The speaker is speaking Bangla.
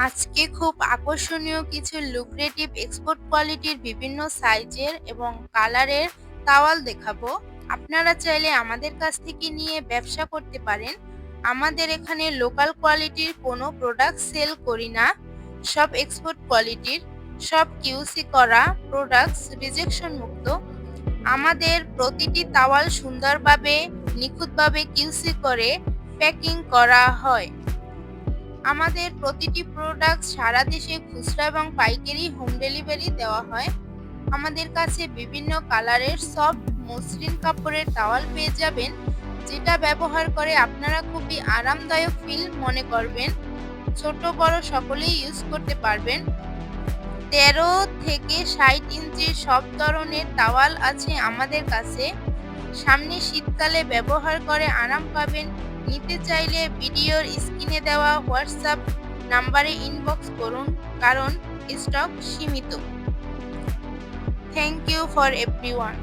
আজকে খুব আকর্ষণীয় কিছু লুক্রেটিভ এক্সপোর্ট কোয়ালিটির বিভিন্ন সাইজের এবং কালারের তাওয়াল দেখাবো। আপনারা চাইলে আমাদের কাছ থেকে নিয়ে ব্যবসা করতে পারেন। আমাদের এখানে লোকাল কোয়ালিটির কোনো প্রোডাক্ট সেল করি না। সব এক্সপোর্ট কোয়ালিটির, সব কিউসি করা প্রোডাক্টস রিজেকশন মুক্ত। আমাদের প্রতিটি তাওয়াল সুন্দরভাবে নিখুঁতভাবে কিউসি করে প্যাকিং করা হয়। আমাদের প্রতিটি প্রোডাক্ট সারা দেশে খুচরা এবং পাইকারি হোম ডেলিভারি দেওয়া হয়। আমাদের কাছে বিভিন্ন কালারের সফট মসলিন কাপড়ের তাওয়াল পেয়ে যাবেন, যেটা ব্যবহার করে আপনারা খুবই আরামদায়ক ফিল মনে করবেন। ছোট বড় সকলেই ইউজ করতে পারবেন। 13 থেকে 60 ইঞ্চির সব ধরনের তাওয়াল আছে আমাদের কাছে। সামনে শীতকালে ব্যবহার করে আরাম পাবেন। নিতে চাইলে ভিডিওর স্ক্রিনে দেওয়া হোয়াটসঅ্যাপ নাম্বারে ইনবক্স করুন, কারণ স্টক সীমিত। Thank you for everyone.